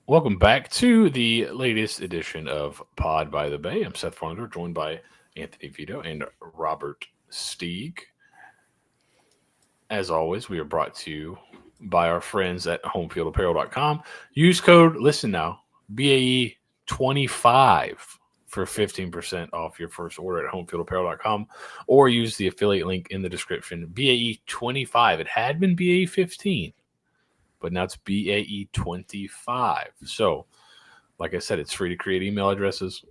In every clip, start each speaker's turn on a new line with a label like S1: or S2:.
S1: Welcome back to the latest edition of Pod by the BAE. I'm Seth Varnadore, joined by Anthony Vito and Robert Steeg. As always, we are brought to you by our friends at homefieldapparel.com. Use code, listen now, BAE25 for 15% off your first order at homefieldapparel.com, or use the affiliate link in the description, BAE25. It had been BAE15, but now it's BAE25. So, like I said, it's free to create email addresses.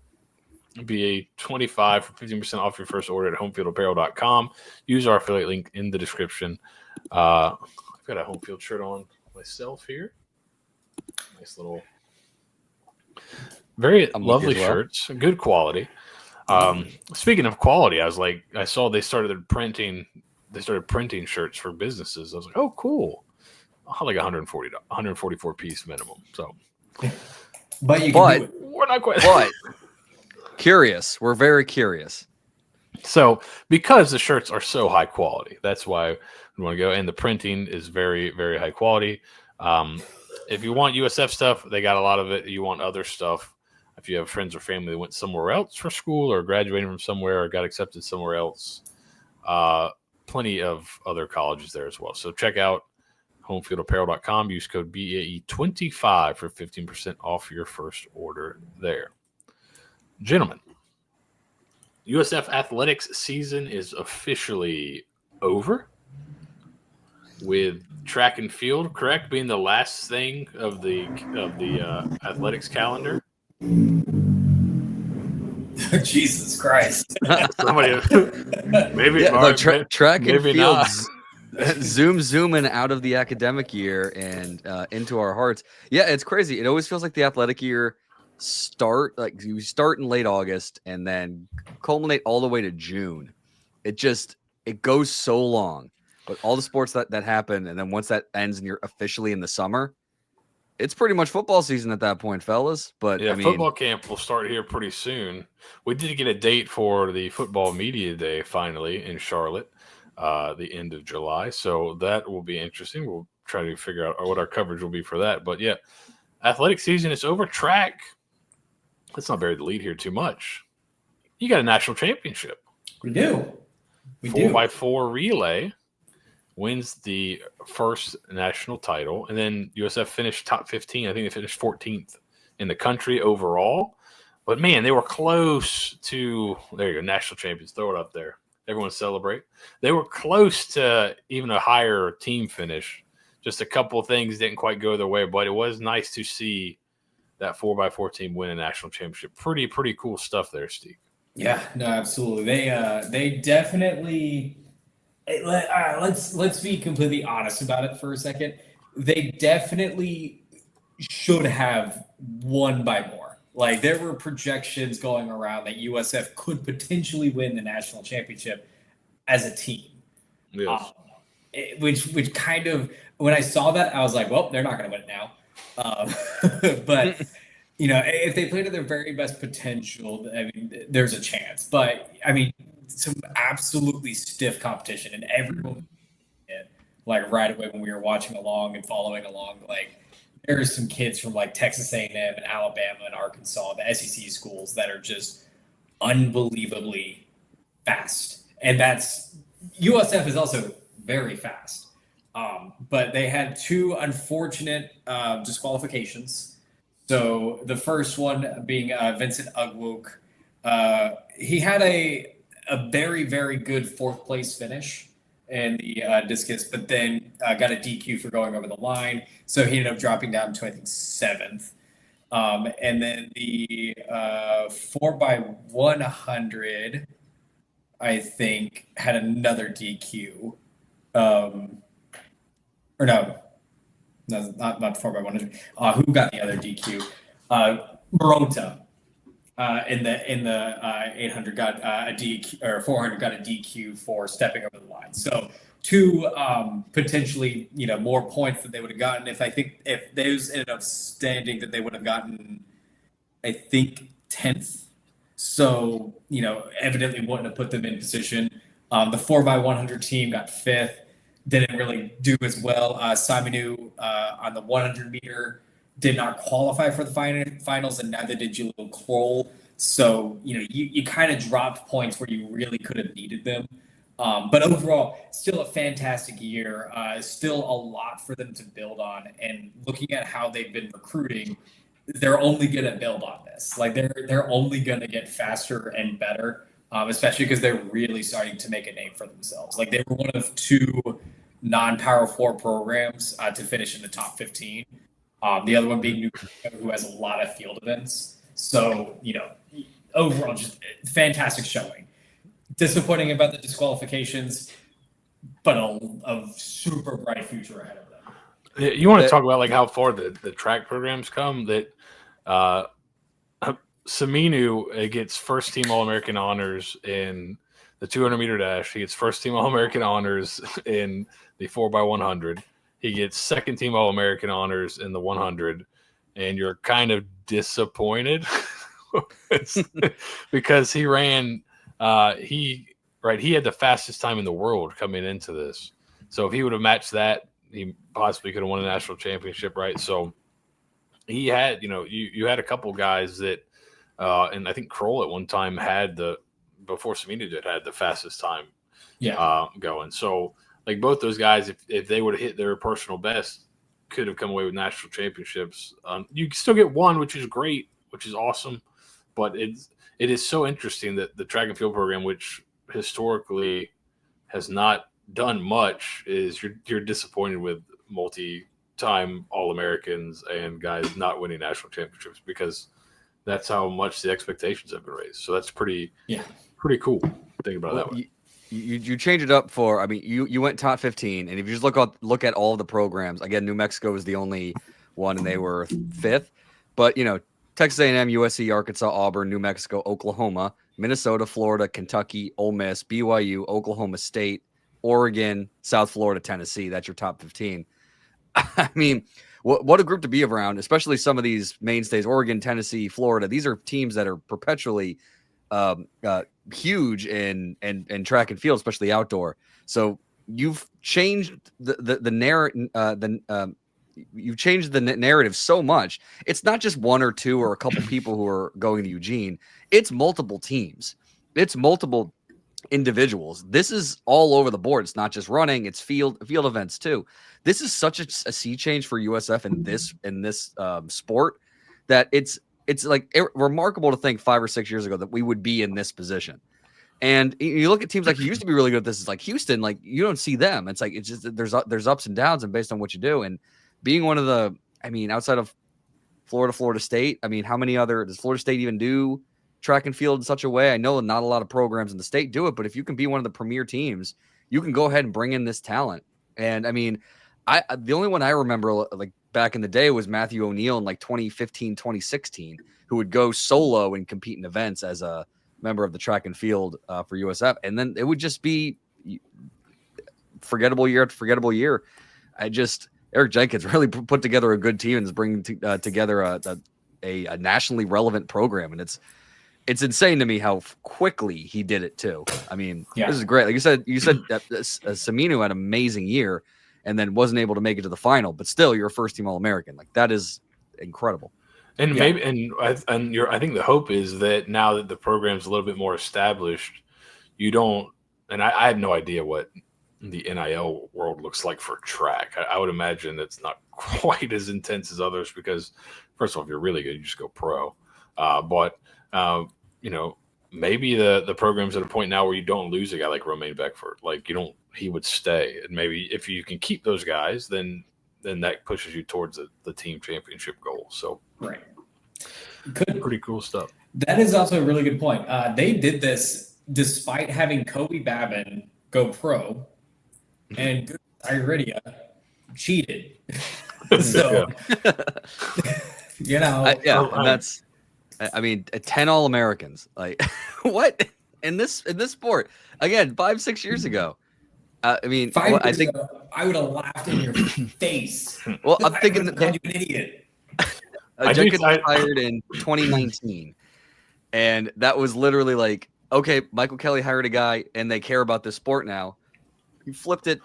S1: BA25 for 15% off your first order at homefieldapparel.com. Use our affiliate link in the description. I've got a home field shirt on myself here. Nice little, very lovely shirts, good quality. Speaking of quality, I saw they started printing shirts for businesses. I was like, oh, cool. I'll have like 144 piece minimum. So,
S2: but
S1: we're not quite.
S3: But curious, we're very curious.
S1: So, because the shirts are so high quality, that's why we want to go. And the printing is very, very high quality. If you want USF stuff, they got a lot of it. You want other stuff. If you have friends or family that went somewhere else for school or graduating from somewhere or got accepted somewhere else, plenty of other colleges there as well. So check out homefieldapparel.com. Use code BAE25 for 15% off your first order there. Gentlemen, USF Athletics season is officially over, with track and field, correct, being the last thing of the athletics calendar.
S2: Jesus Christ!
S1: Somebody, maybe
S3: track and
S1: maybe
S3: field.
S1: not.
S3: zooming out of the academic year and into our hearts. Yeah, it's crazy. It always feels like the athletic year you start in late August and then culminate all the way to June. It goes so long. But all the sports that happen, and then once that ends and you're officially in the summer, it's pretty much football season at that point, fellas. But
S1: yeah, football camp will start here pretty soon. We did get a date for the football media day finally in Charlotte. The end of July. So that will be interesting. We'll try to figure out what our coverage will be for that. But yeah, athletic season is over. Track. Let's not bury the lead here too much. You got a national championship.
S2: We do.
S1: 4x4 relay wins the first national title. And then USF finished top 15. I think they finished 14th in the country overall. But man, they were close to, there you go, national champions. Throw it up there. Everyone celebrate. They were close to even a higher team finish. Just a couple of things didn't quite go their way, but it was nice to see that 4x4 team win a national championship. Pretty cool stuff there, Steve.
S2: Yeah, no, absolutely. They definitely. Let's be completely honest about it for a second. They definitely should have won by more. Like, there were projections going around that USF could potentially win the national championship as a team.
S1: Yes.
S2: Which kind of, when I saw that, I was like, well, they're not going to win it now. But, if they play to their very best potential, I mean, there's a chance. But, I mean, some absolutely stiff competition. And everyone, like, right away when we were watching along and following along, like, there's some kids from like Texas A&M and Alabama and Arkansas, the SEC schools that are just unbelievably fast. And USF is also very fast. But they had two unfortunate disqualifications. So the first one being Vincent Ugwoke. He had a very, very good fourth place finish in the discus, but then got a DQ for going over the line. So he ended up dropping down to, I think, 7th. And then the 4x100, I think, had another DQ. Or no, not 4x100. Who got the other DQ? Morota. In the 800 got a DQ, or 400 got a DQ for stepping over the line. So two potentially more points that they would have gotten if those ended up standing, that they would have gotten, I think, 10th. So evidently wouldn't have put them in position. The 4x100 team got 5th. Didn't really do as well. Simonu on the 100 meter did not qualify for the finals, and neither did Julian Kroll. So, you kind of dropped points where you really could have needed them. But overall, still a fantastic year. Still a lot for them to build on. And looking at how they've been recruiting, they're only going to build on this. Like they're only going to get faster and better, especially because they're really starting to make a name for themselves. Like they were one of 2 non-Power 4 programs to finish in the top 15. The other one being New Mexico, who has a lot of field events. So, overall, just fantastic showing. Disappointing about the disqualifications, but a super bright future ahead of them.
S1: You want to talk about like how far the track programs come? That Saminu gets first team All-American honors in the 200-meter dash. He gets first team All-American honors in the 4x100. He gets second team All-American honors in the 100, and you're kind of disappointed because he ran. He had the fastest time in the world coming into this. So if he would have matched that, he possibly could have won a national championship, right? So he had, you had a couple guys that, and I think Kroll at one time before Samina had the fastest time going. So like both those guys, if they would have hit their personal best, could have come away with national championships. You still get one, which is great, which is awesome. But it is so interesting that the track and field program, which historically has not done much, is you're disappointed with multi-time All-Americans and guys not winning national championships because that's how much the expectations have been raised. So that's pretty cool. Think about it that way.
S3: You change it up for. I mean, you went top 15, and if you just look at all the programs again, New Mexico was the only one, and they were 5th. But Texas A&M, USC, Arkansas, Auburn, New Mexico, Oklahoma, Minnesota, Florida, Kentucky, Ole Miss, BYU, Oklahoma State, Oregon, South Florida, Tennessee. That's your top 15. I mean, what a group to be around, especially some of these mainstays, Oregon, Tennessee, Florida. These are teams that are perpetually huge in track and field, especially outdoor. So you've changed the narrative. You've changed the narrative so much. It's not just 1 or 2 or a couple people who are going to Eugene. It's multiple teams. It's multiple individuals. This is all over the board. It's not just running. It's field events too. This is such a sea change for USF in this sport that it's like remarkable to think 5 or 6 years ago that we would be in this position. And you look at teams like who used to be really good at this, is like Houston. Like you don't see them. It's like it's just there's ups and downs, and based on what you do. And being one of the, I mean, outside of Florida State, I mean, how many other does Florida State even do track and field in such a way? I know not a lot of programs in the state do it, but if you can be one of the premier teams, you can go ahead and bring in this talent. And I mean, the only one I remember like back in the day was Matthew O'Neill in like 2015, 2016, who would go solo and compete in events as a member of the track and field for USF. And then it would just be forgettable year after forgettable year. Eric Jenkins really put together a good team and is bringing together a nationally relevant program. And it's insane to me how quickly he did it too. I mean, This is great. Like you said that Saminu had an amazing year and then wasn't able to make it to the final, but still you're a first team All-American. Like that is incredible.
S1: And maybe, I think the hope is that now that the program's a little bit more established, you don't, and I have no idea what the NIL world looks like for track. I would imagine it's not quite as intense as others because, first of all, if you're really good, you just go pro. But maybe the program's at a point now where you don't lose a guy like Romain Beckford. Like he would stay. And maybe if you can keep those guys, then that pushes you towards the team championship goal. So
S2: right.
S1: Pretty cool stuff.
S2: That is also a really good point. They did this despite having Kobe Babin go pro and Iridia cheated. So,
S3: that's, I mean, 10 All-Americans. Like, what in this sport? Again, 5-6 years ago. I mean,
S2: 5 years ago, I would have laughed in your face.
S3: Well, I'm thinking
S2: that called you an idiot.
S3: Jenkins was hired in 2019, and that was literally like, okay, Michael Kelly hired a guy, and they care about this sport now. He flipped it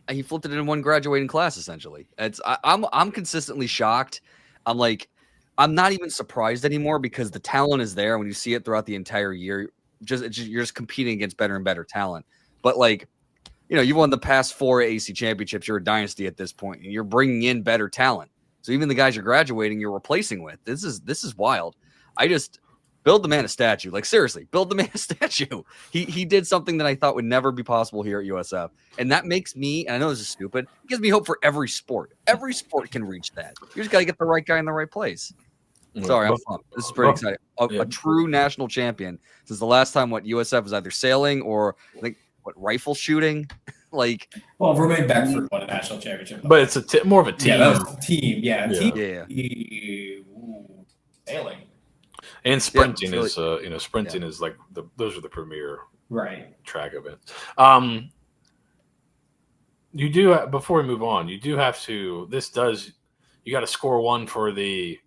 S3: in one graduating class, essentially. I'm consistently shocked I'm like, I'm not even surprised anymore because the talent is there. When you see it throughout the entire year, you're just competing against better and better talent. But like, you won the past 4 AC championships. You're a dynasty at this point, and you're bringing in better talent. So even the guys you're graduating, you're replacing with. This is wild. I just build the man a statue. Like seriously, build the man a statue. He did something that I thought would never be possible here at USF, and that makes me. And I know this is stupid. It gives me hope for every sport. Every sport can reach that. You just got to get the right guy in the right place. Sorry, I'm pumped. This is pretty exciting. A true national champion since the last time USF was either sailing or I think rifle shooting.
S2: Well, Romain Beckford won a national championship,
S1: but it's more of a team.
S2: Yeah, that was a team. Yeah, team. Sailing
S1: and sprinting is sprinting is like those are the premier track events. You do before we move on. You do have to. You got to score one for the.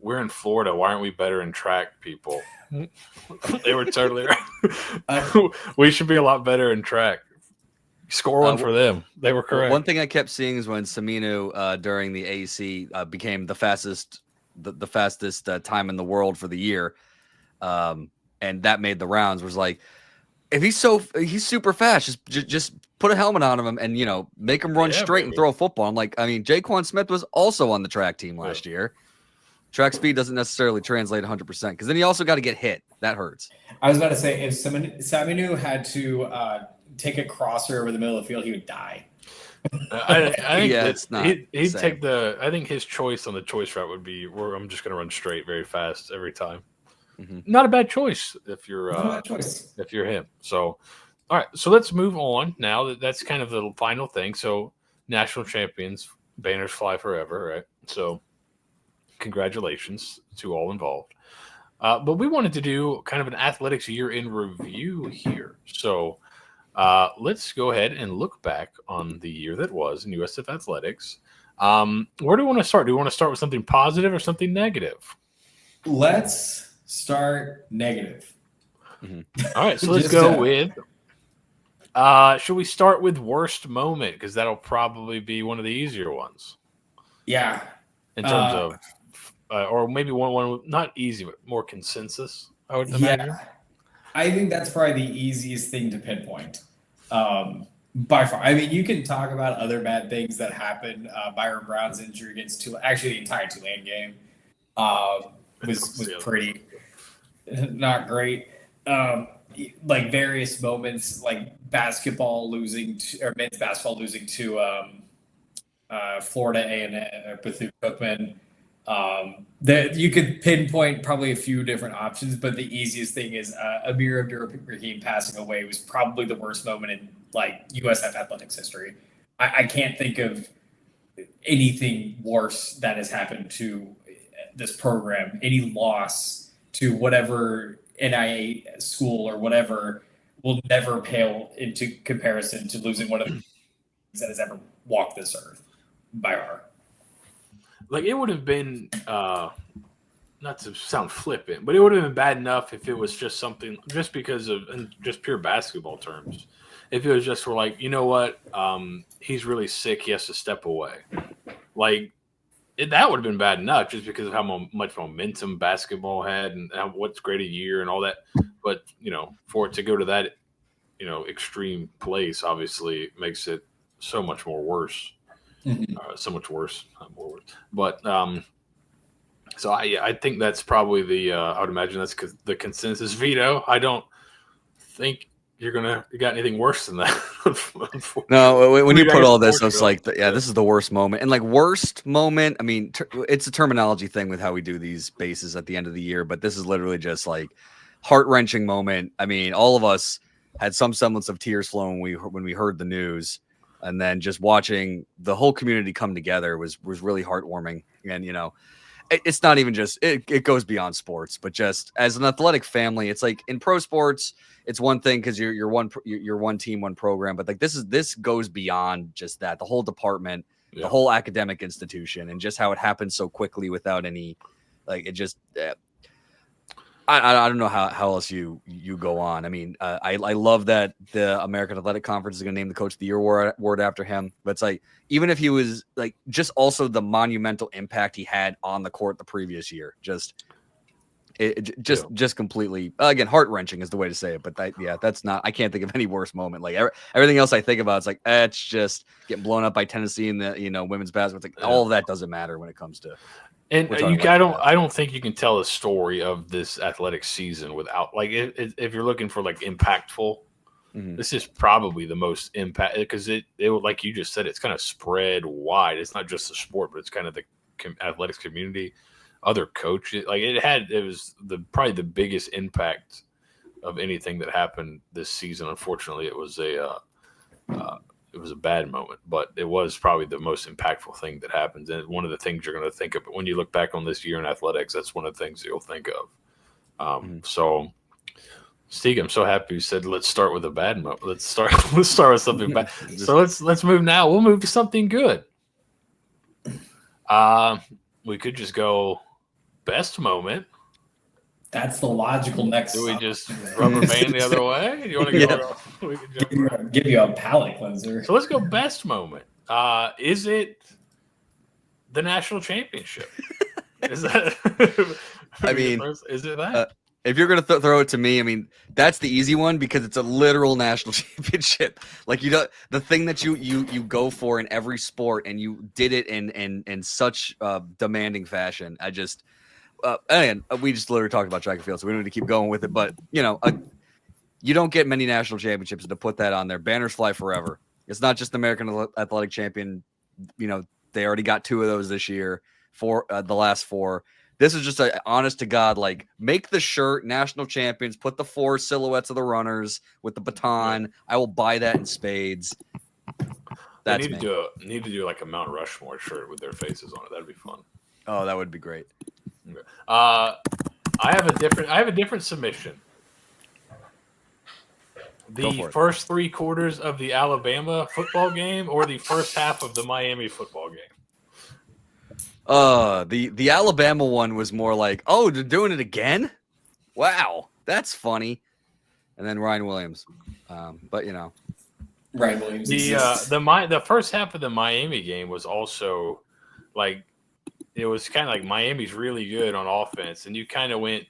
S1: We're in Florida. Why aren't we better in track, people? They were totally right. We should be a lot better in track. Score one for them. They were correct.
S3: One thing I kept seeing is when Saminu during the AC became the fastest time in the world for the year, and that made the rounds. Was like, if he's super fast, just put a helmet on him and make him run straight and throw a football. I'm like, I mean, Jaquan Smith was also on the track team last year. Track speed doesn't necessarily translate 100% because then you also got to get hit. That hurts.
S2: I was about to say, if Saminu had to take a crosser over the middle of the field, he would die.
S1: I think he'd take I think his choice on the choice route would be where I'm just going to run straight very fast every time. Mm-hmm. Not a bad choice if you're if you're him. So, all right. So let's move on now. That's kind of the final thing. So national champions, banners fly forever, right? So congratulations to all involved. But we wanted to do kind of an athletics year in review here. So let's go ahead and look back on the year that was in USF Athletics. Where do we want to start? Do we want to start with something positive or something negative?
S2: Let's start negative.
S1: Mm-hmm. All right, so let's go with should we start with worst moment? Because that'll probably be one of the easier ones.
S2: Yeah.
S1: In terms of or maybe one not easy, but more consensus, I would imagine.
S2: Yeah. I think that's probably the easiest thing to pinpoint. By far. I mean, you can talk about other bad things that happened. Byron Brown's injury against actually the entire Tulane game was pretty not great. Like various moments, like basketball losing or men's basketball losing to Florida A&M, Bethune-Cookman. That you could pinpoint probably a few different options, but the easiest thing is Amir Abdur-Rahim passing away was probably the worst moment in like USF Athletics history. I can't think of anything worse that has happened to this program. Any loss to whatever NIA school or whatever will never pale into comparison to losing one of the things that has ever walked this earth by our.
S1: Like it would have been, not to sound flippant, but it would have been bad enough if it was just something, just because of, in just pure basketball terms. If it was just for like, you know what, he's really sick, he has to step away. Like that would have been bad enough, just because of how much momentum basketball had and what's great a year and all that. But for it to go to that, extreme place, obviously makes it so much more worse. Mm-hmm. So much worse, not more worse. But so I think that's probably the I would imagine that's the consensus veto. I don't think you got anything worse than that.
S3: No, when you put all this, I was like, this is the worst moment. And like worst moment, I mean, it's a terminology thing with how we do these bases at the end of the year, but this is literally just like heart-wrenching moment. I mean, all of us had some semblance of tears flowing when we heard the news. And then just watching the whole community come together was really heartwarming. And, it's not even just, it goes beyond sports, but just as an athletic family, it's like in pro sports, it's one thing because you're one team, one program, but like this goes beyond just that. The whole department, the whole academic institution, and just how it happened so quickly without any, like it just, I don't know how else you go on. I mean, I love that the American Athletic Conference is going to name the Coach of the Year award after him. But it's like, even if he was like, just also the monumental impact he had on the court the previous year, just completely, again, heart wrenching is the way to say it. But that's not. I can't think of any worse moment. Like everything else I think about, it's like it's just getting blown up by Tennessee in the women's basketball. It's like all of that doesn't matter when it comes to.
S1: And I don't think you can tell a story of this athletic season without, like, if you're looking for like impactful, this is probably the most impact, because it like you just said, it's kind of spread wide. It's not just the sport, but it's kind of the athletics community, other coaches. Like it was probably the biggest impact of anything that happened this season. Unfortunately, it was a bad moment, but it was probably the most impactful thing that happens. And one of the things you're going to think of when you look back on this year in athletics, that's one of the things you'll think of. So, Steeg, I'm so happy you said, let's start with a bad moment. Let's start with something bad. So let's move now. We'll move to something good. We could just go best moment.
S2: That's the logical next.
S1: Do we just rubber band the other way? Do you want to go? We can
S2: give you a palate cleanser.
S1: So let's go best moment. Is it the national championship? Is that?
S3: I mean,
S1: is it that?
S3: If you're going to throw it to me, I mean, that's the easy one because it's a literal national championship. Like the thing that you go for in every sport, and you did it in such demanding fashion. And we just literally talked about track and field, so we don't need to keep going with it. But you don't get many national championships, to put that on there. Banners fly forever. It's not just the American Athletic Champion. They already got 2 of those this year. For the last 4. This is just a honest to God, like, make the shirt national champions. Put the 4 silhouettes of the runners with the baton. I will buy that in spades.
S1: That's need to do like a Mount Rushmore shirt with their faces on it. That'd be fun.
S3: Oh, that would be great.
S1: I have a different submission. The first 3 quarters of the Alabama football game, or the first half of the Miami football game?
S3: The Alabama one was more like, oh, they're doing it again? Wow, that's funny. And then Ryan Williams. But
S2: Ryan Williams.
S1: The first half of the Miami game was also like, it was kind of like Miami's really good on offense, and you kind of went,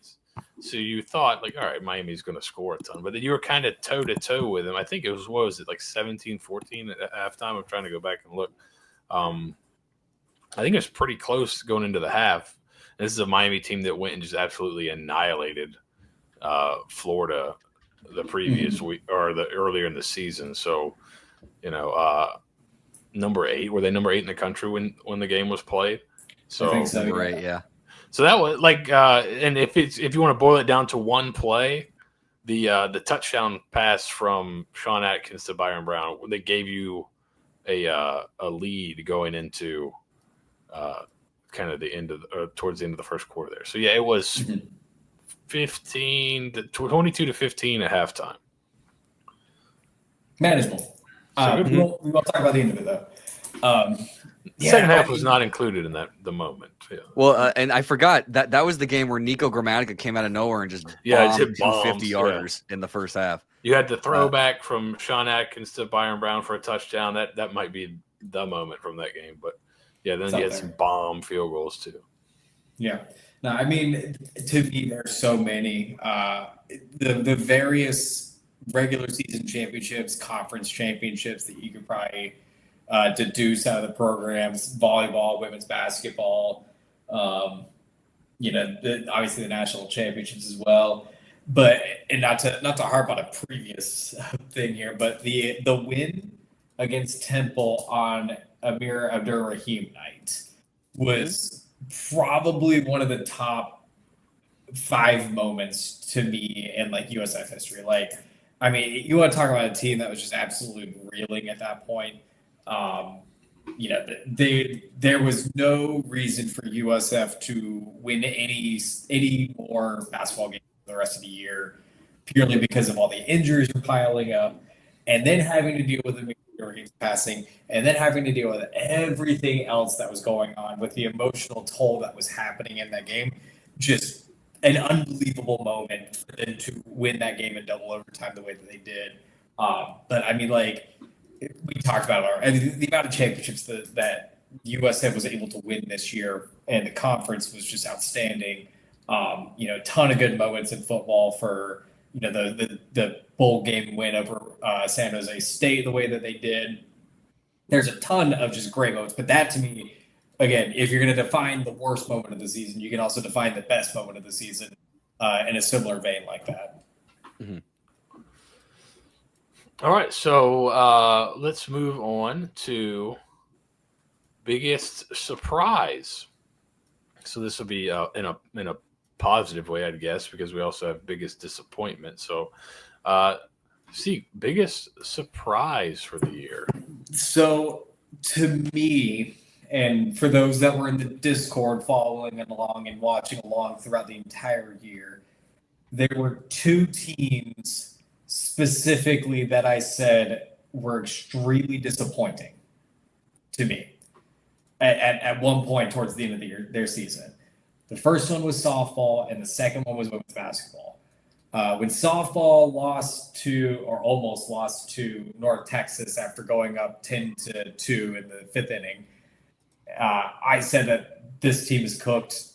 S1: so you thought like, all right, Miami's going to score a ton, but then you were kind of toe to toe with them. I think it was, what was it, like 17-14 at halftime? I'm trying to go back and look. I think it was pretty close going into the half. This is a Miami team that went and just absolutely annihilated Florida the previous week, or earlier in the season. So, number 8, were they number 8 in the country when the game was played? So,
S2: I think so,
S3: right, yeah.
S1: So that was like, and if you want to boil it down to one play, the touchdown pass from Sean Atkins to Byron Brown, they gave you a lead going into kind of the end of towards the end of the first quarter there. So yeah, it was 22 to 15 at halftime.
S2: Manageable. We won't talk about the end of it though.
S1: Second half was not included in the moment. Yeah.
S3: Well, and I forgot that was the game where Nico Gramatica came out of nowhere and just bombed 250 yarders in the first half.
S1: You had the throwback from Sean Atkins to Byron Brown for a touchdown. That might be the moment from that game. But yeah, then you had some bomb field goals too.
S2: Yeah. No, I mean, to me, there's so many. The various regular season championships, conference championships that you could probably deduce out of the programs, volleyball, women's basketball, obviously the national championships as well. But, and not to harp on a previous thing here, but the win against Temple on Amir Abdur-Rahim night was probably one of the top 5 moments to me in like USF history. Like, I mean, you want to talk about a team that was just absolutely reeling at that point. There was no reason for USF to win any more basketball games for the rest of the year, purely because of all the injuries were piling up, and then having to deal with the passing, and then having to deal with everything else that was going on with the emotional toll that was happening in that game. Just an unbelievable moment for them to win that game in double overtime the way that they did. But I mean, like we talked about, the amount of championships that USF was able to win this year, and the conference was just outstanding. A ton of good moments in football for the bowl game win over San Jose State the way that they did. There's a ton of just great moments, but that to me, again, if you're going to define the worst moment of the season, you can also define the best moment of the season in a similar vein like that.
S3: Mm-hmm.
S1: All right, so let's move on to biggest surprise. So this will be in a positive way, I'd guess, because we also have biggest disappointment. So, see, biggest surprise for the year.
S2: So to me, and for those that were in the Discord following along and watching along throughout the entire year, there were two teams specifically that I said were extremely disappointing to me at one point towards the end of their season. The first one was softball, and the second one was women's basketball. When softball almost lost to North Texas after going up 10-2 in the fifth inning, I said that this team is cooked.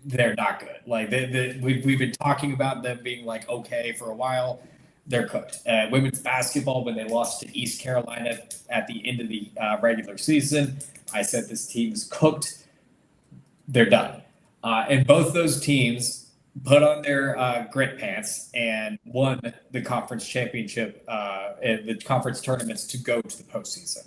S2: They're not good. Like we've been talking about them being like okay for a while. They're cooked. Women's basketball, when they lost to East Carolina at the end of the regular season, I said this team is cooked. They're done. And both those teams put on their grit pants and won the conference championship and the conference tournaments to go to the postseason.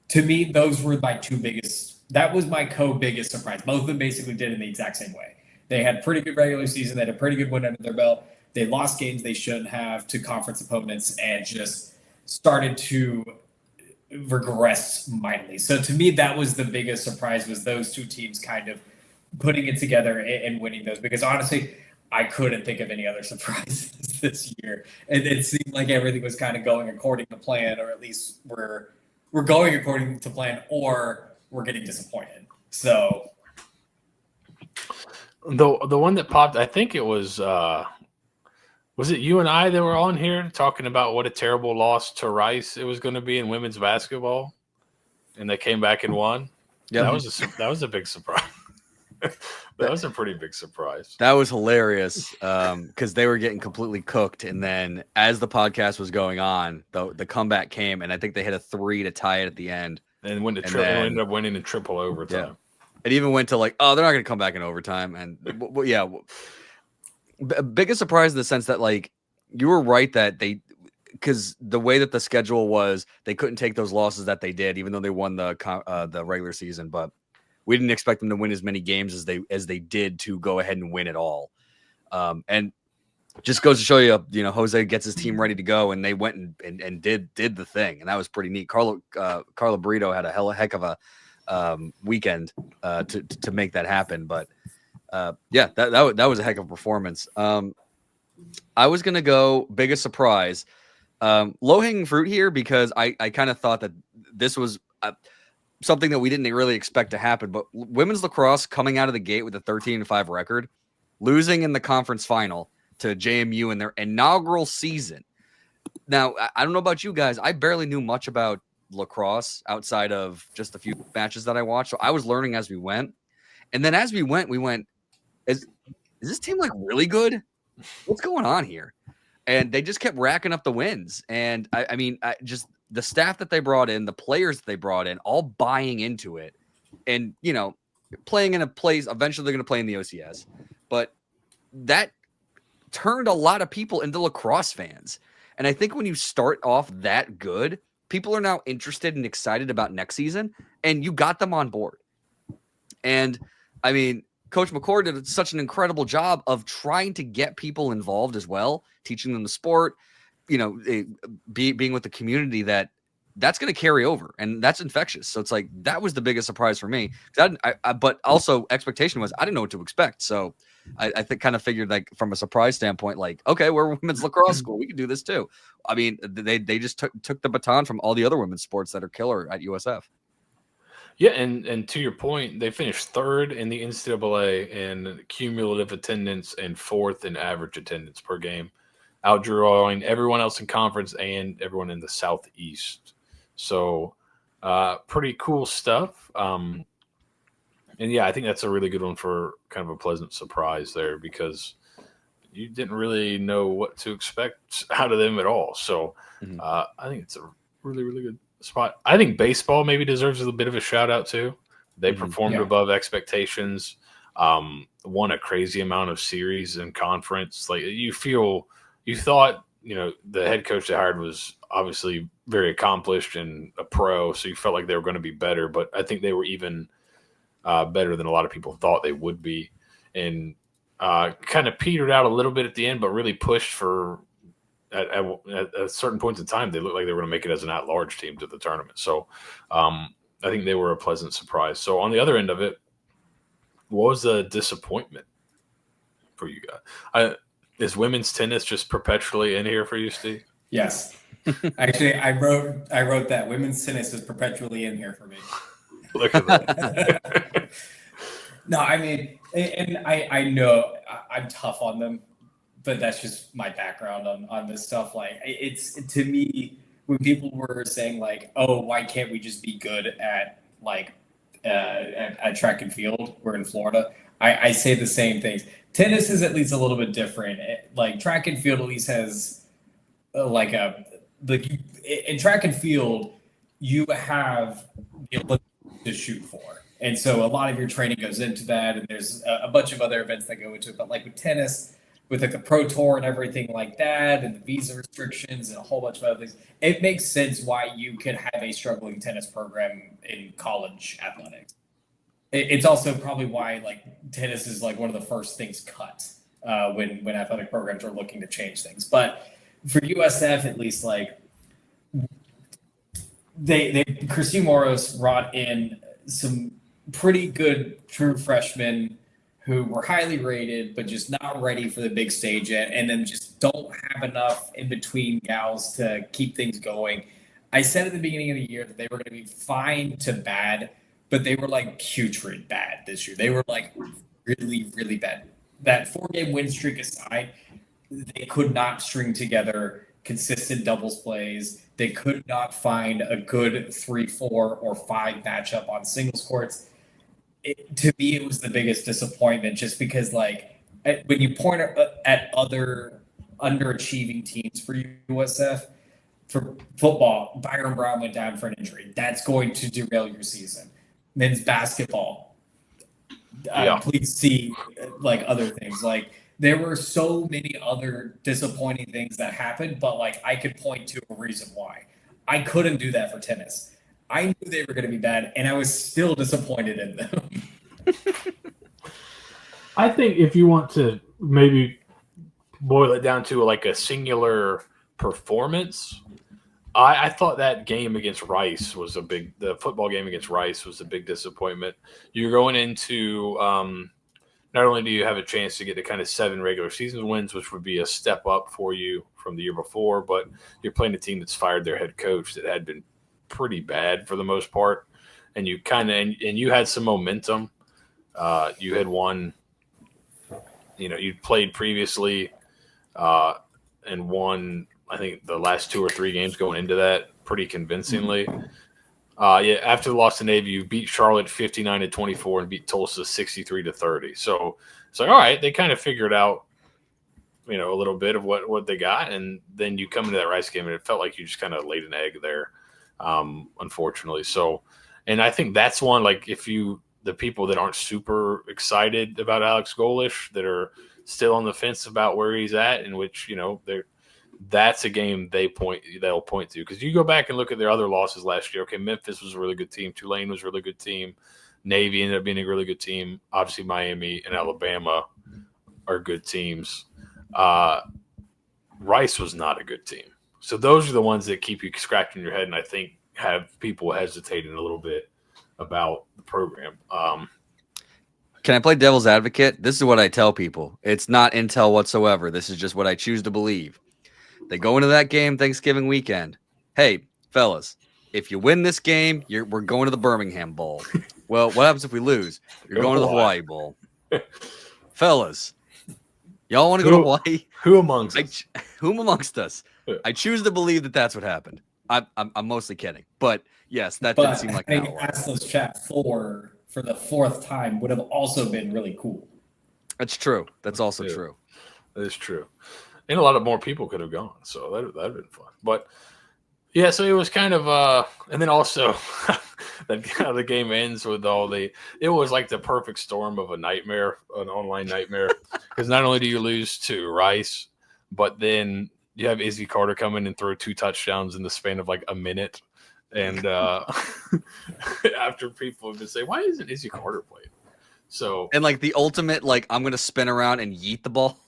S2: To me, those were my two biggest. That was my biggest surprise. Both of them basically did in the exact same way. They had pretty good regular season. They had a pretty good win under their belt. They lost games they shouldn't have to conference opponents and just started to regress mightily. So to me, that was the biggest surprise, was those two teams kind of putting it together and winning those. Because honestly, I couldn't think of any other surprises this year. And it seemed like everything was kind of going according to plan, or at least we're going according to plan, or we're getting disappointed. So
S1: the one that popped, I think it was it you and I that were on here talking about what a terrible loss to Rice it was going to be in women's basketball, and they came back and won? Yeah, that was a big surprise. That was a pretty big surprise.
S3: That was hilarious because they were getting completely cooked, and then as the podcast was going on, the comeback came, and I think they hit a 3 to tie it at the end,
S1: and ended up winning in triple overtime.
S3: Yeah. It even went to like, oh, they're not going to come back in overtime, and yeah, biggest surprise in the sense that like you were right that because the way that the schedule was, they couldn't take those losses that they did, even though they won the regular season, but we didn't expect them to win as many games as they did to go ahead and win it all. And just goes to show you, Jose gets his team ready to go, and they went and did the thing, and that was pretty neat. Carla Brito had a heck of a weekend to make that happen, but that was a heck of a performance. I was gonna go biggest surprise, low-hanging fruit here, because I kind of thought that this was something that we didn't really expect to happen, but women's lacrosse coming out of the gate with a 13-5 record, losing in the conference final to JMU in their inaugural season. Now, I don't know about you guys. I barely knew much about lacrosse outside of just a few matches that I watched. So I was learning as we went. And then as we went, is this team like really good? What's going on here? And they just kept racking up the wins. And I mean, just the staff that they brought in, the players that they brought in, all buying into it, and playing in a place. Eventually, they're going to play in the OCS, but that turned a lot of people into lacrosse fans. And I think when you start off that good, people are now interested and excited about next season, and you got them on board. And I mean, Coach McCord did such an incredible job of trying to get people involved as well, teaching them the sport, being with the community, that's going to carry over, and that's infectious. So it's like, that was the biggest surprise for me. But also expectation was, I didn't know what to expect. So I think kind of figured, like, from a surprise standpoint, like, okay, we're a women's lacrosse school, we can do this too. I mean, they just took the baton from all the other women's sports that are killer at USF.
S1: Yeah, and to your point, they finished third in the NCAA in cumulative attendance and fourth in average attendance per game, outdrawing everyone else in conference and everyone in the Southeast. So, pretty cool stuff. And yeah, I think that's a really good one for kind of a pleasant surprise there because you didn't really know what to expect out of them at all. So,
S3: Mhm.
S1: I think it's a really, really good spot. I think baseball maybe deserves a bit of a shout out too. They
S3: Mhm.
S1: performed
S2: Yeah.
S1: above expectations, won a crazy amount of series and conference. Like you thought, the head coach they hired was obviously very accomplished and a pro, so you felt like they were going to be better. But I think they were even better than a lot of people thought they would be, and kind of petered out a little bit at the end, but really pushed for at certain points in time, they looked like they were going to make it as an at-large team to the tournament. So I think they were a pleasant surprise. So on the other end of it, what was the disappointment for you guys? Is women's tennis just perpetually in here for you, Steve?
S2: Yes. Actually, I wrote that women's tennis is perpetually in here for me.
S1: Look at that.
S2: No, I mean, and I know I'm tough on them, but that's just my background on this stuff. Like, it's to me, when people were saying like, "Oh, why can't we just be good at like at track and field?" We're in Florida. I say the same things. Tennis is at least a little bit different. Like track and field at least has in track and field you have the Olympics to shoot for. And so a lot of your training goes into that, and there's a bunch of other events that go into it. But like with tennis, with like the Pro Tour and everything like that, and the visa restrictions and a whole bunch of other things, it makes sense why you could have a struggling tennis program in college athletics. It's also probably why like tennis is like one of the first things cut when athletic programs are looking to change things. But for USF, at least, like they Christine Moros brought in some pretty good true freshmen who were highly rated, but just not ready for the big stage yet, and then just don't have enough in between gals to keep things going. I said at the beginning of the year that they were going to be fine to bad, but they were like putrid bad this year. They were like really, really bad. That 4-game win streak aside, they could not string together consistent doubles plays. They could not find a good 3, 4, or 5 matchup on singles courts. To me, it was the biggest disappointment just because, like, when you point at other underachieving teams for USF, for football, Byron Brown went down for an injury. That's going to derail your season. Men's basketball, please see like other things. Like there were so many other disappointing things that happened, but like I could point to a reason why. I couldn't do that for tennis. I knew they were going to be bad, and I was still disappointed in them.
S1: I think if you want to maybe boil it down to like a singular performance, I thought that game against Rice was the football game against Rice was a big disappointment. You're going into, not only do you have a chance to get to kind of 7 regular season wins, which would be a step up for you from the year before, but you're playing a team that's fired their head coach that had been pretty bad for the most part. And you and you had some momentum. You had won, you'd played previously and won, I think, the last 2 or 3 games going into that pretty convincingly. After the loss to Navy, you beat Charlotte 59-24 and beat Tulsa 63-30. So it's like, all right, they kind of figured out, a little bit of what they got, and then you come into that Rice game and it felt like you just kind of laid an egg there, unfortunately. So, and I think that's one, like the people that aren't super excited about Alex Golish, that are still on the fence about where he's at, in which, that's a game they'll point to, because you go back and look at their other losses last year. Okay, Memphis was a really good team. Tulane was a really good team. Navy ended up being a really good team. Obviously, Miami and Alabama are good teams. Rice was not a good team. So those are the ones that keep you scratching your head, and I think have people hesitating a little bit about the program.
S3: Can I play devil's advocate? This is what I tell people. It's not intel whatsoever. This is just what I choose to believe. They go into that game Thanksgiving weekend. Hey, fellas, if you win this game, we're going to the Birmingham Bowl. Well, what happens if we lose? You're going to the Hawaii Bowl. Fellas, y'all want to go to Hawaii?
S1: Who amongst us?
S3: Whom amongst us? I choose to believe that that's what happened. I'm mostly kidding, but yes, that did seem like an outlier.
S2: Assless Chat 4 for the 4th time would have also been really cool.
S3: That's true. That's also true.
S1: That is true. And a lot of more people could have gone, so that'd been fun. But yeah, so it was kind of and then also the game ends with it was like the perfect storm of a nightmare, an online nightmare, because not only do you lose to Rice, but then you have Izzy Carter come in and throw 2 touchdowns in the span of like a minute. And after people would say, why isn't Izzy Carter playing? So,
S3: and like the ultimate, like, I'm going to spin around and yeet the ball.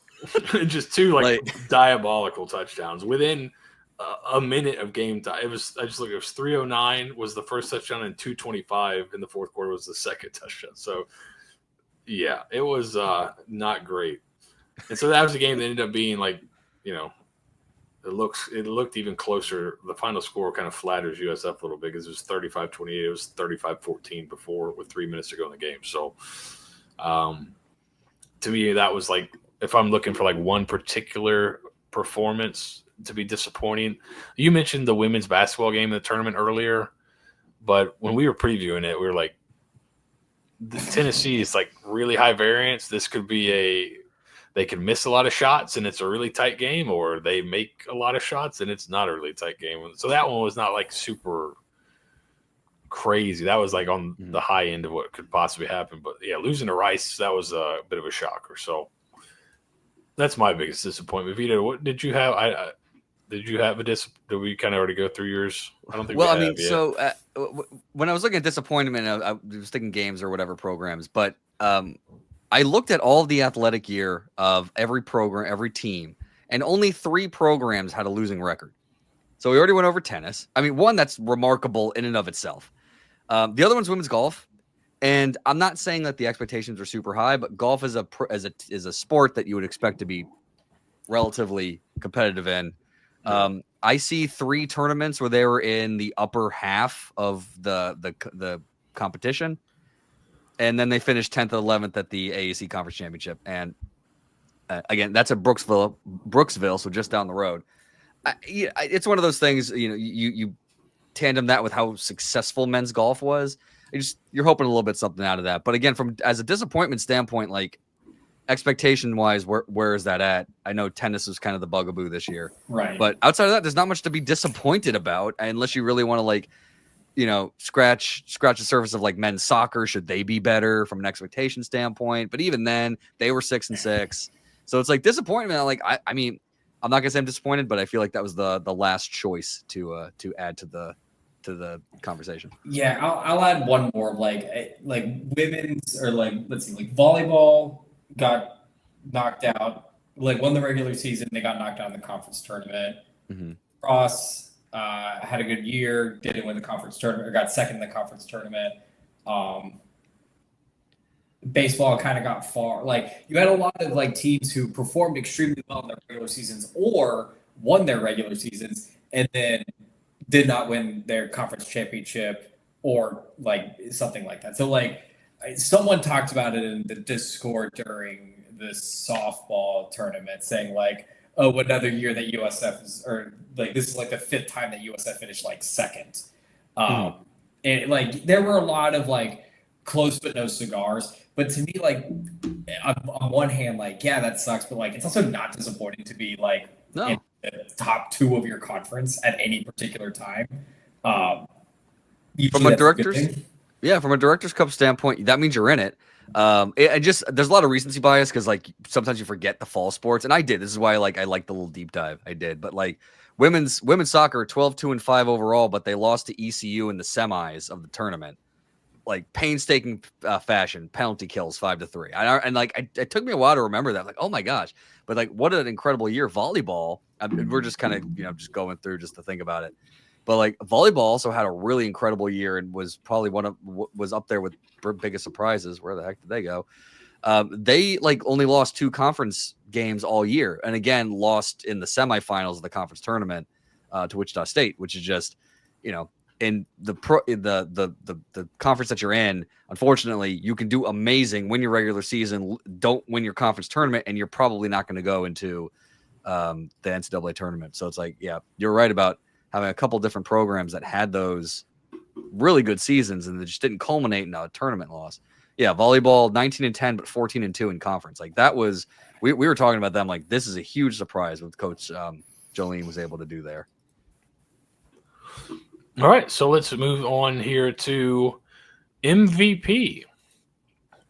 S1: Just 2 diabolical touchdowns within a minute of game time. It was 3:09 was the first touchdown and 2:25 in the 4th quarter was the second touchdown. So yeah, it was not great. And so that was a game that ended up being like, it looked even closer. The final score kind of flatters USF a little bit because it was 35-28. It was 35-14 before with 3 minutes to go in the game. So to me, that was like, if I'm looking for like one particular performance to be disappointing, you mentioned the women's basketball game in the tournament earlier, but when we were previewing it, we were like, Tennessee is like really high variance. This could be they can miss a lot of shots and it's a really tight game, or they make a lot of shots and it's not a really tight game. So that one was not like super crazy. That was like on the high end of what could possibly happen. But yeah, losing to Rice, that was a bit of a shocker. So that's my biggest disappointment. Vito, what did you have? Did you have did we kind of already go through yours? I don't think.
S3: Well, I mean, so when I was looking at disappointment, I was thinking games or whatever programs, but I looked at all of the athletic year of every program, every team, and only 3 programs had a losing record. So we already went over tennis. I mean, one that's remarkable in and of itself. The other one's women's golf. And I'm not saying that the expectations are super high, but golf is a sport that you would expect to be relatively competitive in. I see 3 tournaments where they were in the upper half of the competition, and then they finished 10th and 11th at the AAC Conference Championship. And again, that's at Brooksville, so just down the road. It's one of those things. You tandem that with how successful men's golf was. You're hoping a little bit something out of that. But again, as a disappointment standpoint, like expectation wise, where is that at? I know tennis is kind of the bugaboo this year,
S2: right?
S3: But outside of that, there's not much to be disappointed about, unless you really want to scratch the surface of like men's soccer. Should they be better from an expectation standpoint? But even then, they were 6-6. So it's like disappointment. Like I mean, I'm not gonna say I'm disappointed, but I feel like that was the last choice to add to the conversation.
S2: Yeah, I'll add one more. Like women's, or let's see, like volleyball got knocked out. Like won the regular season, they got knocked out in the conference tournament.
S3: Mm-hmm.
S2: Cross had a good year, didn't win the conference tournament, or got second in the conference tournament. Baseball kind of got far. Like you had a lot of like teams who performed extremely well in their regular seasons or won their regular seasons and then did not win their conference championship or like something like that. So like someone talked about it in the Discord during this softball tournament, saying like, oh, another year that USF is, or like this is like the 5th time that USF finished like second. And like there were a lot of like close but no cigars. But to me, like on one hand, like, yeah, that sucks, but like it's also not disappointing to be like in the top 2 of your conference at any particular time.
S3: From a Director's Cup standpoint, that means you're in it. There's a lot of recency bias because like sometimes you forget the fall sports, and I did. This is why I like the little deep dive I did. But like women's soccer 12-2-5 overall, but they lost to ECU in the semis of the tournament. Like painstaking fashion, penalty kills 5-3. It took me a while to remember that. Like, oh my gosh! But like, what an incredible year volleyball. We're just kind of just going through just to think about it. But like volleyball also had a really incredible year and was probably was up there with biggest surprises. Where the heck did they go? They like only lost 2 conference games all year, and again lost in the semifinals of the conference tournament to Wichita State, which is just in the conference that you're in, unfortunately, you can do amazing, win your regular season, don't win your conference tournament, and you're probably not going to go into the NCAA tournament. So it's like, yeah, you're right about having a couple different programs that had those really good seasons and they just didn't culminate in a tournament loss. Yeah, volleyball 19-10, but 14-2 in conference. Like that was, we were talking about them like this is a huge surprise what Coach Jolene was able to do there.
S1: All right, so let's move on here to MVP.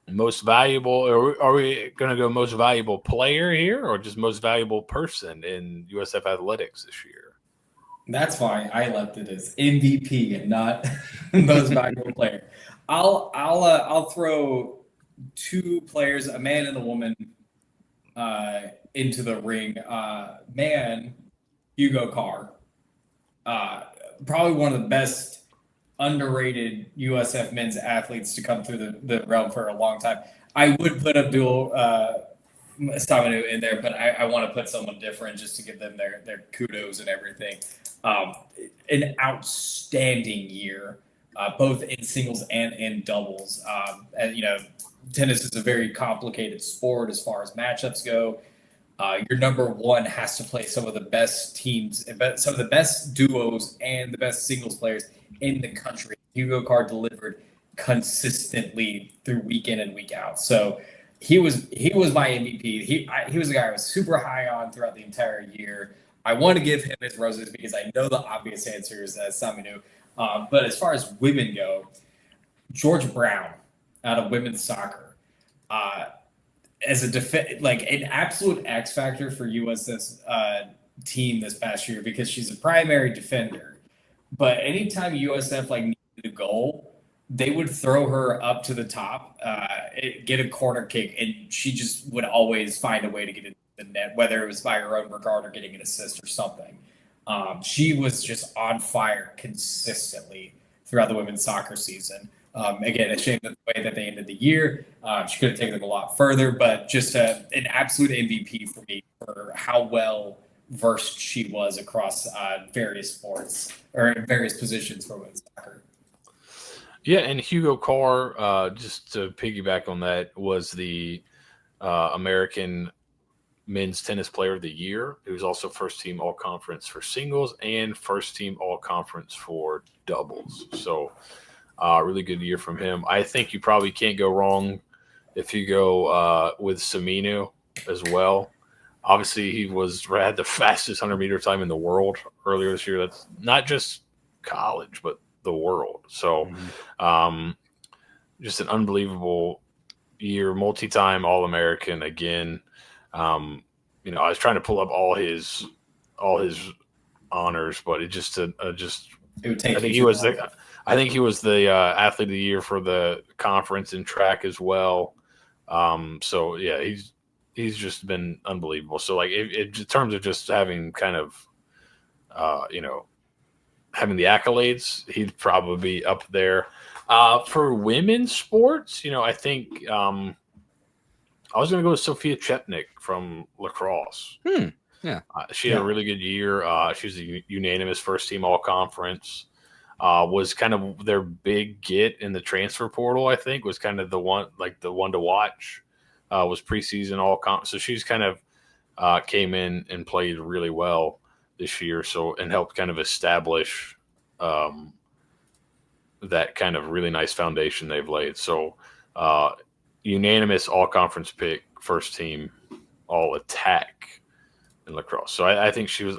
S1: Most valuable, are we going to go most valuable player here or just most valuable person in USF Athletics this year?
S2: That's fine. I left it as MVP and not most valuable player. I'll throw two players, a man and a woman, into the ring. Man, Hugo Carr, probably one of the best underrated USF men's athletes to come through the realm for a long time. I would put Abdul Staminu in there, but I want to put someone different just to give them their kudos and everything. An outstanding year, both in singles and in doubles. And, tennis is a very complicated sport as far as matchups go. Your number one has to play some of the best teams, some of the best duos and the best singles players in the country. Hugo Carr delivered consistently through week in and week out. So he was my MVP. He was a guy I was super high on throughout the entire year. I want to give him his roses because I know the obvious answer is Saminu. But as far as women go, George Brown out of women's soccer, as an absolute X factor for USF's team this past year because she's a primary defender. But anytime USF needed a goal, they would throw her up to the top, get a corner kick, and she just would always find a way to get into the net, whether it was by her own regard or getting an assist or something. She was just on fire consistently throughout the women's soccer season. Again, a shame that the way that they ended the year. She could have taken them a lot further, but just an absolute MVP for me for how well versed she was across various sports or various positions for women's soccer.
S1: Yeah, and Hugo Carr, just to piggyback on that, was the American Men's Tennis Player of the Year. He was also first team All Conference for singles and first team All Conference for doubles. So really good year from him. I think you probably can't go wrong if you go with Saminu as well. Obviously, he had the fastest 100-meter time in the world earlier this year. That's not just college, but the world. So just an unbelievable year, multi-time All-American again. I was trying to pull up all his honors, but it would take. I think he was the athlete of the year for the conference in track as well. So yeah, he's just been unbelievable. So in terms of just having kind of, having the accolades, he'd probably be up there. For women's sports, I think I was going to go with Sophia Chepnik from lacrosse.
S3: Yeah.
S1: She had a really good year. She was a unanimous first team all conference. Was kind of their big get in the transfer portal, I think, was kind of the one to watch. Was preseason all conference. So she's kind of came in and played really well this year. So, and helped kind of establish that kind of really nice foundation they've laid. So, unanimous all conference pick, first team, all attack in lacrosse. So I think she was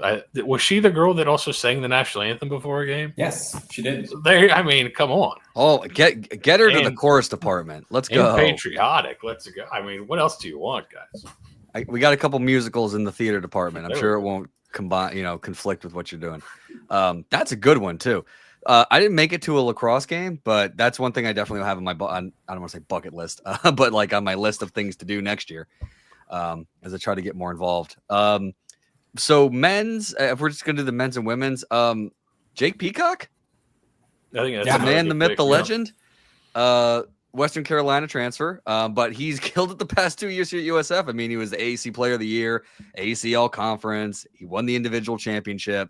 S1: she the girl that also sang the national anthem before a game?
S2: Yes, she did.
S1: Come on.
S3: Oh, get her to the chorus department. Let's go.
S1: Patriotic. Let's go. What else do you want, guys?
S3: We got a couple musicals in the theater department. I'm sure it won't conflict with what you're doing. That's a good one too. I didn't make it to a lacrosse game, but that's one thing I definitely have on my I don't want to say bucket list, but on my list of things to do next year, as I try to get more involved. So men's, if we're just gonna do the men's and women's, Jake Peacock,
S1: I think that's
S3: the man, the myth, the legend, Western Carolina transfer, but he's killed it the past 2 years here at USF. I mean, he was the AAC Player of the Year, AAC All Conference. He won the individual championship.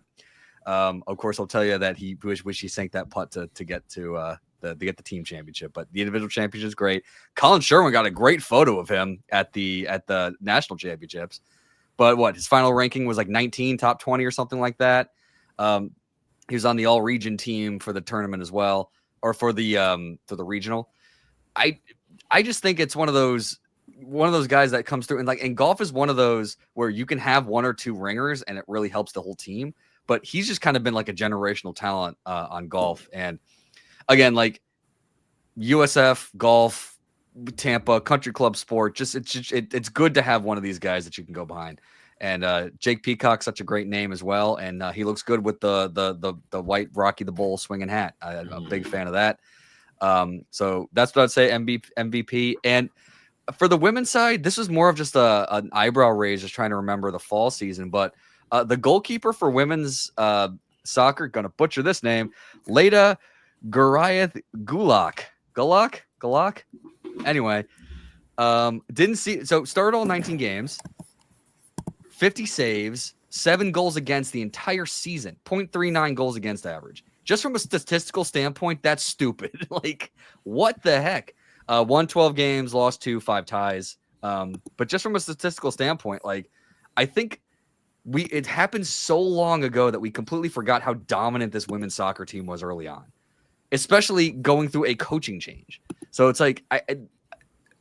S3: Of course, I'll tell you that he wish he sank that putt to get to get the team championship, but the individual championship is great. Colin Sherwin got a great photo of him at the national championships, but his final ranking was like 19, top 20 or something like that. He was on the all region team for the tournament as well, or for the regional. I just think it's one of those guys that comes through, and golf is one of those where you can have one or two ringers and it really helps the whole team. But he's just kind of been like a generational talent on golf. And again, like USF, golf, Tampa, country club sport, it's good to have one of these guys that you can go behind. And Jake Peacock's such a great name as well. And he looks good with the white Rocky the Bull swinging hat. I'm a big fan of that. So that's what I'd say, MVP. And for the women's side, this was more of just an eyebrow raise, just trying to remember the fall season. But the goalkeeper for women's soccer, gonna butcher this name, Leda Goliath Gulak. Anyway, started all 19 games, 50 saves, 7 goals against the entire season, 0.39 goals against average. Just from a statistical standpoint, that's stupid. Like, what the heck? Won 12 games, lost 2, 5 ties. But just from a statistical standpoint, like, I think it happened so long ago that we completely forgot how dominant this women's soccer team was early on, especially going through a coaching change. So it's like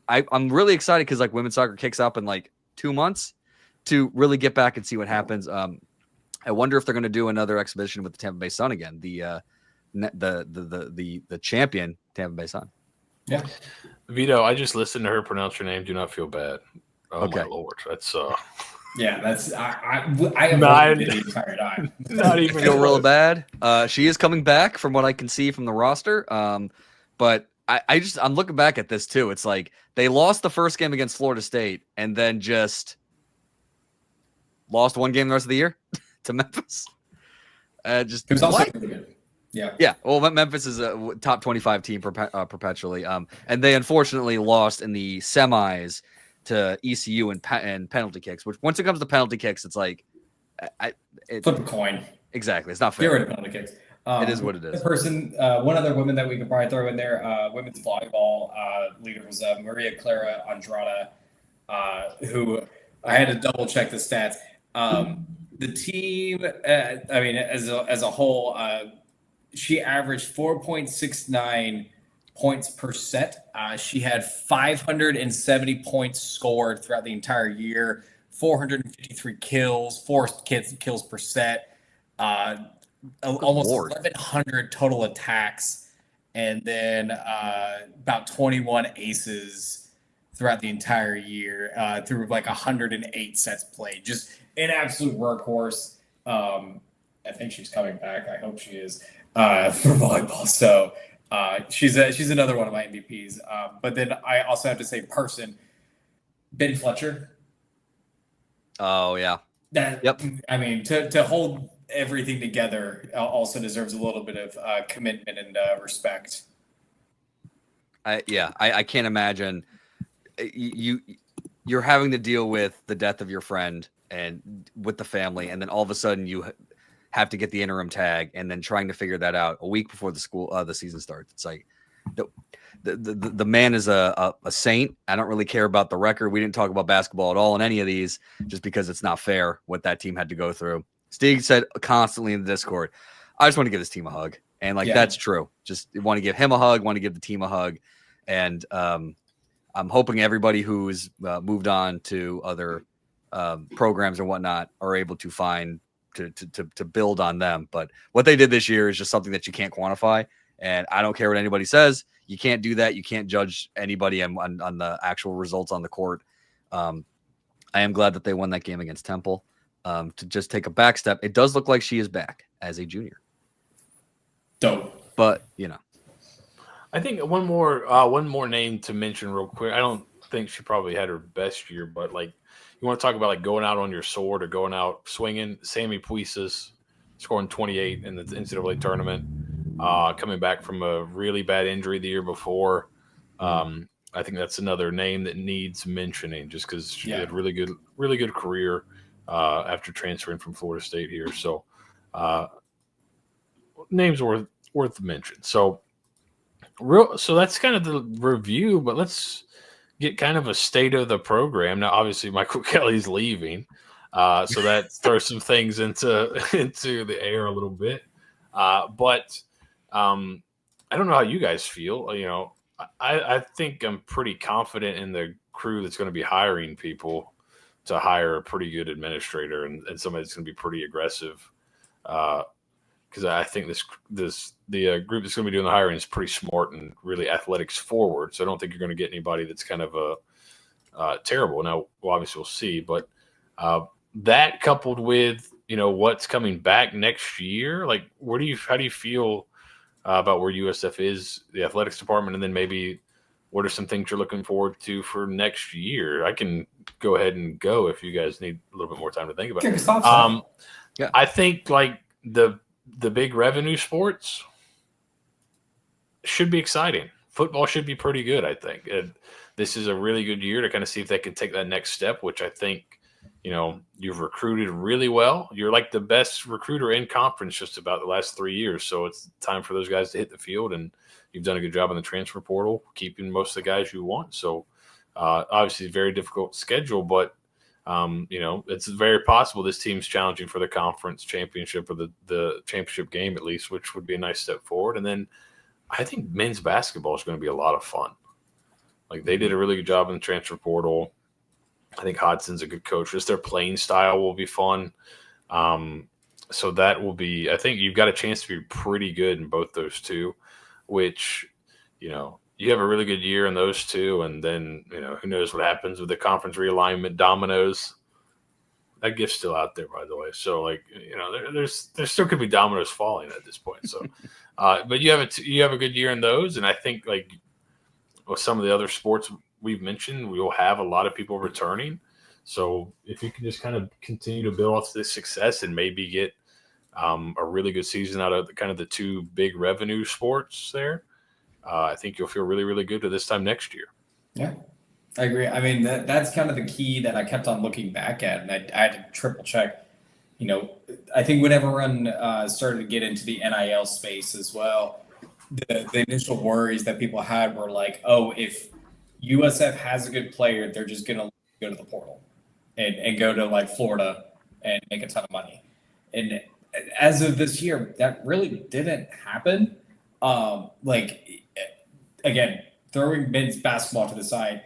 S3: I'm really excited because like women's soccer kicks up in like 2 months to really get back and see what happens. I wonder if they're going to do another exhibition with the Tampa Bay Sun again, the champion Tampa Bay Sun.
S2: Yeah,
S1: Vito, I just listened to her pronounce your name. Do not feel bad. Oh
S3: okay.
S1: My Lord, that's
S2: yeah, that's I have the entire time.
S1: Not even
S3: feel real bad. She is coming back from what I can see from the roster. But I'm looking back at this too. It's like they lost the first game against Florida State and then just lost one game the rest of the year to Memphis.
S2: It was also really good. Yeah.
S3: Well, Memphis is a top 25 team perpetually. And they unfortunately lost in the semis to ECU and penalty kicks, which once it comes to penalty kicks, it's like
S2: flip a coin.
S3: Exactly. It's not fair.
S2: Get rid of penalty kicks.
S3: It is what it is.
S2: One other woman that we could probably throw in there, women's volleyball leader was Maria Clara Andrada, who I had to double check the stats. The team, as a whole, she averaged 4.69 points per set. She had 570 points scored throughout the entire year, 453 kills, 4 kills per set, almost 1,100 total attacks, and then about 21 aces throughout the entire year through like 108 sets played. Just an absolute workhorse. I think she's coming back. I hope she is for volleyball. So she's another one of my MVPs. But then I also have to say Ben Fletcher.
S3: Oh yeah.
S2: Yep. I mean, to hold everything together also deserves a little bit of commitment and respect.
S3: I can't imagine you're having to deal with the death of your friend and with the family, and then all of a sudden you have to get the interim tag, and then trying to figure that out a week before the season starts. It's like the man is a saint. I don't really care about the record. We didn't talk about basketball at all in any of these, just because it's not fair what that team had to go through. Steeg said constantly in the Discord, I just want to give this team a hug. And that's true. Just want to give him a hug, want to give the team a hug. And I'm hoping everybody who's moved on to other programs and whatnot are able to find to build on them. But what they did this year is just something that you can't quantify. And I don't care what anybody says. You can't do that. You can't judge anybody on the actual results on the court. I am glad that they won that game against Temple. To just take a back step, it does look like she is back as a junior.
S2: Dope.
S3: But,
S1: I think one more name to mention real quick. I don't think she probably had her best year, but like you want to talk about like going out on your sword or going out swinging. Sammy Puises scoring 28 in the NCAA tournament, coming back from a really bad injury the year before. I think that's another name that needs mentioning just because she had really good career after transferring from Florida State here. So names worth mention. So that's kind of the review, but let's get kind of a state of the program. Now, obviously, Michael Kelly's leaving, so that throws some things into the air a little bit. But I don't know how you guys feel. You know, I think I'm pretty confident in the crew that's going to be hiring people to hire a pretty good administrator and somebody that's going to be pretty aggressive. Because I think the group that's going to be doing the hiring is pretty smart and really athletics forward. So I don't think you're going to get anybody that's kind of terrible. Now, obviously, we'll see. But that coupled with what's coming back next year, like how do you feel about where USF is, the athletics department, and then maybe what are some things you're looking forward to for next year? I can go ahead and go if you guys need a little bit more time to think about it.
S3: Yeah.
S1: I think like the big revenue sports should be exciting. Football should be pretty good, I think. This is a really good year to kind of see if they can take that next step, which I think, you've recruited really well. You're like the best recruiter in conference just about the last 3 years. So it's time for those guys to hit the field, and you've done a good job in the transfer portal, keeping most of the guys you want. So obviously very difficult schedule, but it's very possible this team's challenging for the conference championship or the championship game at least, which would be a nice step forward. And then I think men's basketball is going to be a lot of fun. Like they did a really good job in the transfer portal. I think Hodson's a good coach. Just their playing style will be fun. So that will be, I think you've got a chance to be pretty good in both those two, which, you have a really good year in those two. And then, who knows what happens with the conference realignment dominoes. That gift's still out there, by the way. So there's still could be dominoes falling at this point. So, but you have a good year in those. And I think with some of the other sports we've mentioned, we will have a lot of people returning. So if you can just kind of continue to build off this success and maybe get a really good season out of the two big revenue sports there, I think you'll feel really, really good to this time next year.
S2: Yeah, I agree. I mean, that's kind of the key that I kept on looking back at, and I had to triple check. I think when everyone started to get into the NIL space as well, the initial worries that people had were like, oh, if USF has a good player, they're just going to go to the portal and go to Florida and make a ton of money. And as of this year, that really didn't happen. Again, throwing men's basketball to the side,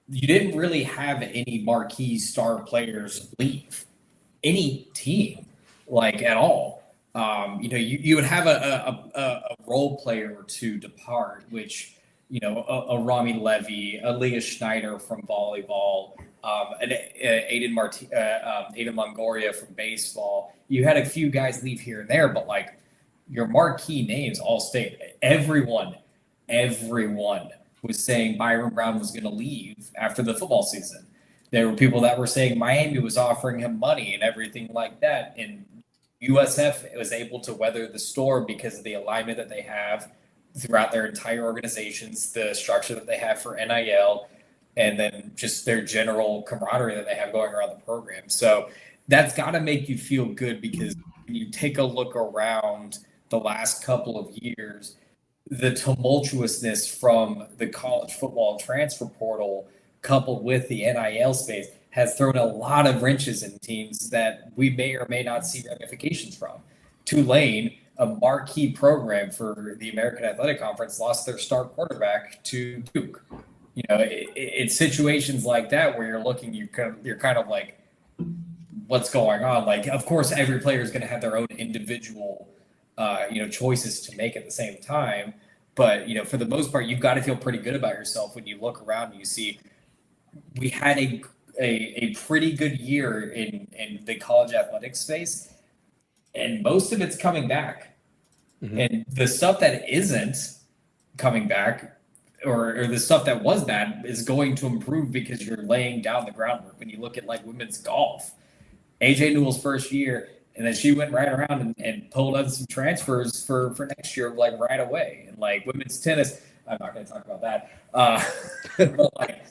S2: you didn't really have any marquee star players leave any team at all. You would have a role player or two depart, which a Rami Levy, a Leah Schneider from volleyball, Aiden Longoria from baseball. You had a few guys leave here and there, but your marquee names all stayed. Everyone was saying Byron Brown was going to leave after the football season. There were people that were saying Miami was offering him money and everything like that. And USF was able to weather the storm because of the alignment that they have throughout their entire organizations, the structure that they have for NIL, and then just their general camaraderie that they have going around the program. So that's got to make you feel good, because when you take a look around the last couple of years, the tumultuousness from the college football transfer portal coupled with the NIL space has thrown a lot of wrenches in teams that we may or may not see ramifications from. Tulane, a marquee program for the American Athletic Conference, lost their star quarterback to Duke. It's situations like that where you're looking, you're kind of like, what's going on? Of course, every player is going to have their own individual, choices to make at the same time. But, for the most part, you've got to feel pretty good about yourself when you look around and you see we had a pretty good year in the college athletics space, and most of it's coming back. Mm-hmm. And the stuff that isn't coming back, or the stuff that was bad, is going to improve because you're laying down the groundwork. When you look at women's golf, AJ Newell's first year, and then she went right around and pulled out some transfers for next year, right away. And women's tennis, I'm not going to talk about that. But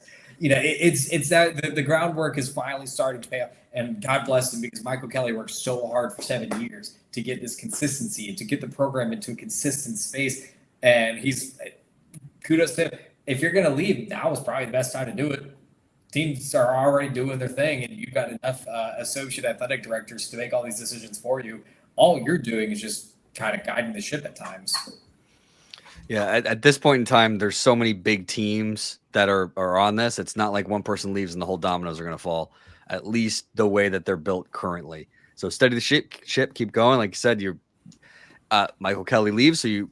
S2: it's that the groundwork is finally starting to pay off. And God bless him, because Michael Kelly worked so hard for 7 years to get this consistency and to get the program into a consistent space. And he's kudos to him. If you're going to leave, now is probably the best time to do it. Teams are already doing their thing, and you've got enough associate athletic directors to make all these decisions for you. All you're doing is just kind of guiding the ship at times.
S3: Yeah, at this point in time, there's so many big teams that are on this. It's not like one person leaves and the whole dominoes are going to fall, at least the way that they're built currently. So steady the ship, keep going. Like you said, Michael Kelly leaves, so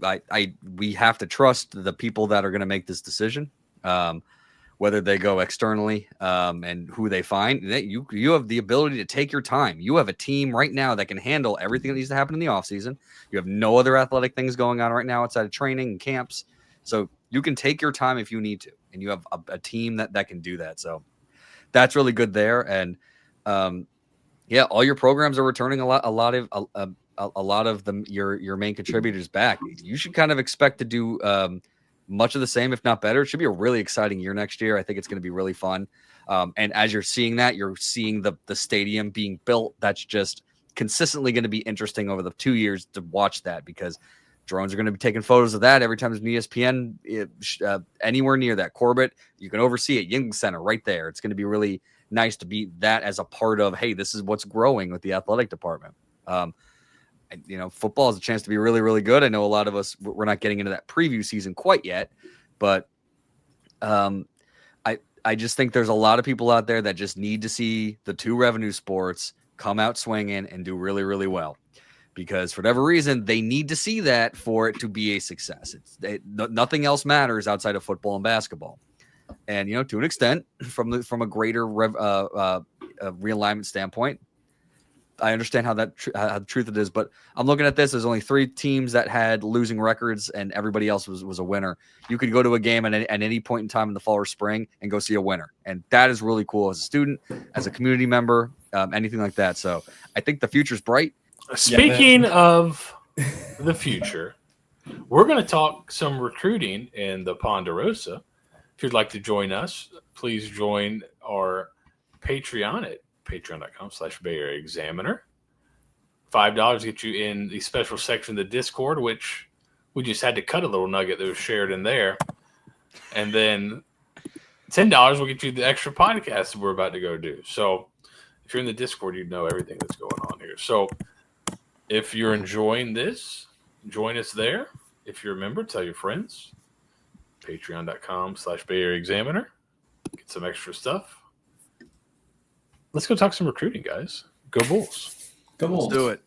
S3: we have to trust the people that are going to make this decision, whether they go externally and who they find. You have the ability to take your time. You have a team right now that can handle everything that needs to happen in the offseason. You have no other athletic things going on right now outside of training and camps. So you can take your time if you need to, and you have a team that can do that. So that's really good there. And all your programs are returning a lot of them, your main contributors back. You should kind of expect to do much of the same, if not better. It should be a really exciting year next year. I think it's going to be really fun. And as you're seeing that, you're seeing the stadium being built. That's just consistently going to be interesting over the 2 years to watch that, because drones are going to be taking photos of that every time there's an ESPN anywhere near that. Corbett, you can oversee it. Yingling Center right there. It's going to be really nice to be that as a part of, hey, this is what's growing with the athletic department. Football has a chance to be really, really good. I know a lot of us, we're not getting into that preview season quite yet, but I just think there's a lot of people out there that just need to see the two revenue sports come out swinging and do really, really well, because for whatever reason, they need to see that for it to be a success. Nothing else matters outside of football and basketball. And, to an extent, from a greater realignment standpoint, I understand how the truth it is, but I'm looking at this. There's only 3 teams that had losing records, and everybody else was a winner. You could go to a game at any point in time in the fall or spring and go see a winner, and that is really cool as a student, as a community member, anything like that. So I think the future's bright.
S1: Speaking of the future, we're going to talk some recruiting in the Ponderosa. If you'd like to join us, please join our Patreon at patreon.com/Bay Area Examiner. $5 get you in the special section of the Discord, which we just had to cut a little nugget that was shared in there. And then $10 will get you the extra podcast that we're about to go do. So if you're in the Discord, you know everything that's going on here. So if you're enjoying this, join us there. If you're a member, tell your friends. Patreon.com/Bay Area Examiner. Get some extra stuff. Let's go talk some recruiting, guys. Go Bulls.
S2: Go Bulls.
S3: Let's do it.